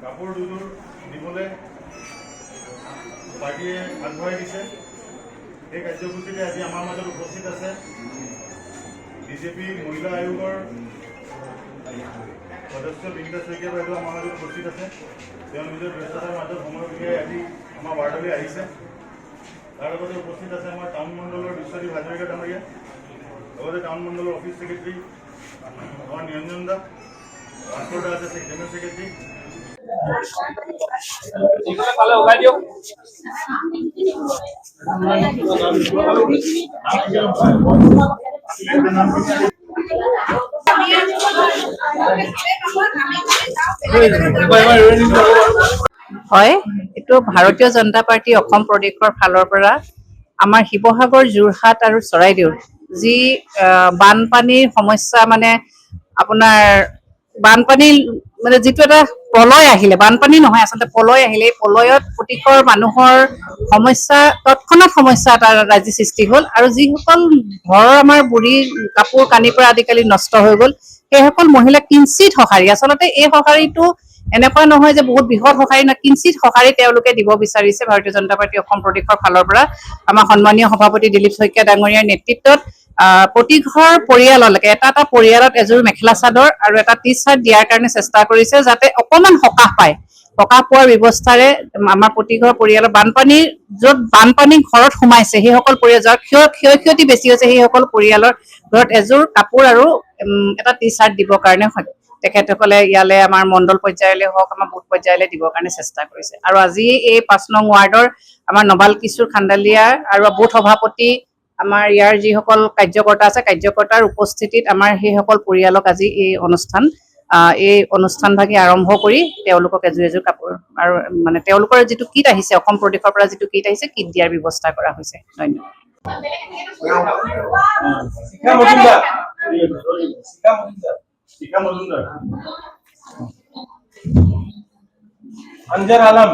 কাপোৰ দুযোৰ দিবলৈ পাৰ্টীয়ে আগবঢ়াই দিছে। এই কাৰ্যসূচীতে আজি আমাৰ মাজত উপস্থিত আছে বিজেপি মহিলা আয়োগৰ সদস্য বিনীতা শইকীয়া বাইদেউ আমাৰ মাজত উপস্থিত আছে। তেওঁ নিজৰ ব্যস্ততাৰ মাজত সময় উলিয়াই আজি আমাৰ ৱাৰ্ডলৈ আহিছে। তাৰ লগতে উপস্থিত আছে আমাৰ টাউন মণ্ডলৰ বিশ্বজিৎ হাজৰিকা ডাঙৰীয়া, লগতে টাউন মণ্ডলৰ অফিচ ছেক্ৰেটাৰী আমাৰ নিৰঞ্জন দা, ভাস্কৰ দা আছে জেনেৰেল ছেক্ৰেটাৰী। হয়, এইটো ভাৰতীয় জনতা পাৰ্টি অসম প্ৰদেশৰ ফালৰ পৰা আমাৰ শিৱসাগৰ, যোৰহাট আৰু চৰাইদেউৰ যি বানপানীৰ সমস্যা, মানে আপোনাৰ বানপানী মানে যিটো এটা প্ৰলয় আহিলে, বানপানী নহয় আচলতে প্ৰলয় আহিলে, এই প্ৰলয়ত প্ৰতিঘৰ মানুহৰ সমস্যা, তৎক্ষণাৎ সমস্যা এটা ৰাজ্যিক সৃষ্টি হ'ল। আৰু যিসকল ঘৰৰ আমাৰ বুঢ়ী কাপোৰ কানিৰ পৰা আজিকালি নষ্ট হৈ গ'ল, সেইসকল মহিলা কিঞ্চিত সঁহাৰি, আচলতে এই সঁহাৰিটো এনেকুৱা নহয় যে বহুত বৃহৎ সঁহাৰি নহয়, কিঞ্চিত সঁহাৰি তেওঁলোকে দিব বিচাৰিছে ভাৰতীয় জনতা পাৰ্টি অসম প্ৰদেশৰ ফালৰ পৰা। আমাৰ সন্মানীয় সভাপতি দিলীপ শইকীয়া ডাঙৰীয়াৰ নেতৃত্বত প্ৰতিঘৰ পৰিয়াললৈকে এটা পৰিয়ালত এযোৰ মেখেলা চাদৰ আৰু এটা টি চাৰ্ট দিয়াৰ কাৰণে চেষ্টা কৰিছে, যাতে অকণমান সকাহ পায়। সকাহ পোৱাৰ ব্যৱস্থাৰে আমাৰ প্ৰতিঘৰ পৰিয়ালৰ বানপানীৰ য'ত বানপানী ঘৰত সোমাইছে, সেইসকল পৰিয়াল যাৰ ক্ষয় ক্ষতি বেছি হৈছে, সেইসকল পৰিয়ালৰ ঘৰত এযোৰ কাপোৰ আৰু এটা টি চাৰ্ট দিবৰ কাৰণে তেখেতসকলে ইয়ালৈ আমাৰ মণ্ডল পৰ্যায়লৈ হওক, আমাৰ বুথ পৰ্যায়লৈ দিবৰ কাৰণে চেষ্টা কৰিছে। আৰু আজি এই ৫ নং ৱাৰ্ডৰ আমাৰ নবাল কিশোৰ খান্দালিয়া আৰু বুথ সভাপতি, আমাৰ ইয়াৰ যিসকল কাৰ্যকৰ্তা আছে, কাৰ্যকৰ্তাৰ উপস্থিতিত আমাৰ সেইসকল পৰিয়ালক আজি এই অনুষ্ঠানভাগি আৰম্ভ কৰি তেওঁলোকক এযোৰ কাপোৰ আৰু মানে তেওঁলোকৰ যিটো কিট আহিছে, অসম প্ৰদেশৰ পৰা যিটো কিট আহিছে, কিট দিয়াৰ ব্যৱস্থা কৰা হৈছে। ধন্যবাদ। अंजर आलम,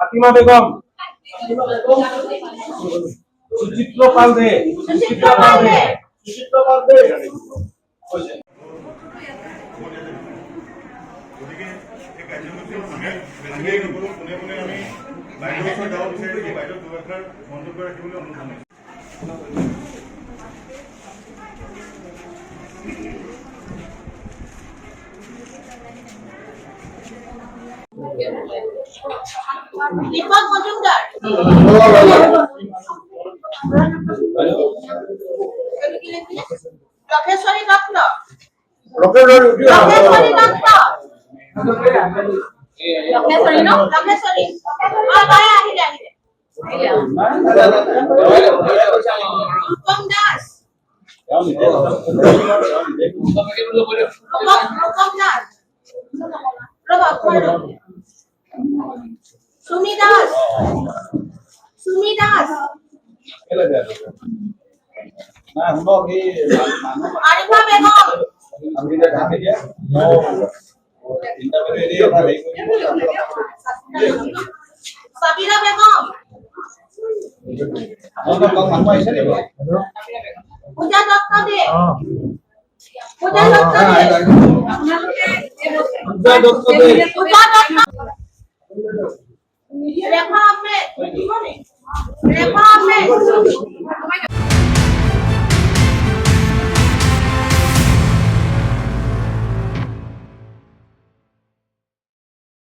फातिमा बेगम, सुचित्रा पांडे, दीपक मजुमदार, लोकेश्वरी दत्त, लोकेश्वरी उत्तम दास, सुमी दास, आरिफा बेगम, सबीरा बेगम, पूजा दत्त दे, रेखा ahmed,